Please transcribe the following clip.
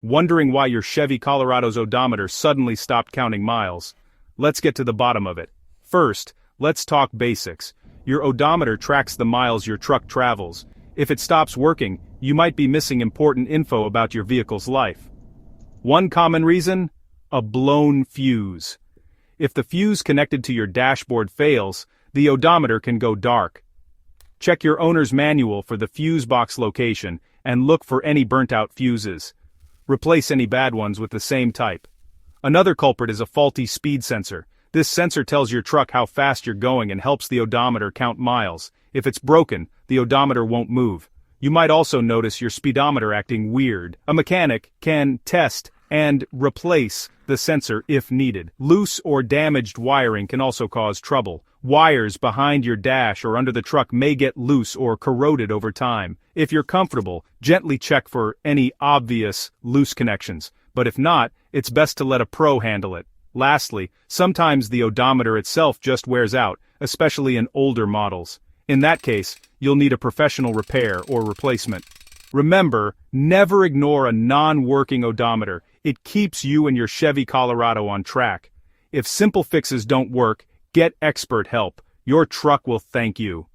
Wondering why your Chevy Colorado's odometer suddenly stopped counting miles? Let's get to the bottom of it. First, let's talk basics. Your odometer tracks the miles your truck travels. If it stops working, you might be missing important info about your vehicle's life. One common reason? A blown fuse. If the fuse connected to your dashboard fails, the odometer can go dark. Check your owner's manual for the fuse box location and look for any burnt-out fuses. Replace any bad ones with the same type. Another culprit is a faulty speed sensor. This sensor tells your truck how fast you're going and helps the odometer count miles. If it's broken, the odometer won't move. You might also notice your speedometer acting weird. A mechanic can test and replace the sensor if needed. Loose or damaged wiring can also cause trouble. Wires behind your dash or under the truck may get loose or corroded over time. If you're comfortable, gently check for any obvious loose connections, but if not, it's best to let a pro handle it. Lastly, sometimes the odometer itself just wears out, especially in older models. In that case, you'll need a professional repair or replacement. Remember, never ignore a non-working odometer. It keeps you and your Chevy Colorado on track. If simple fixes don't work, get expert help. Your truck will thank you.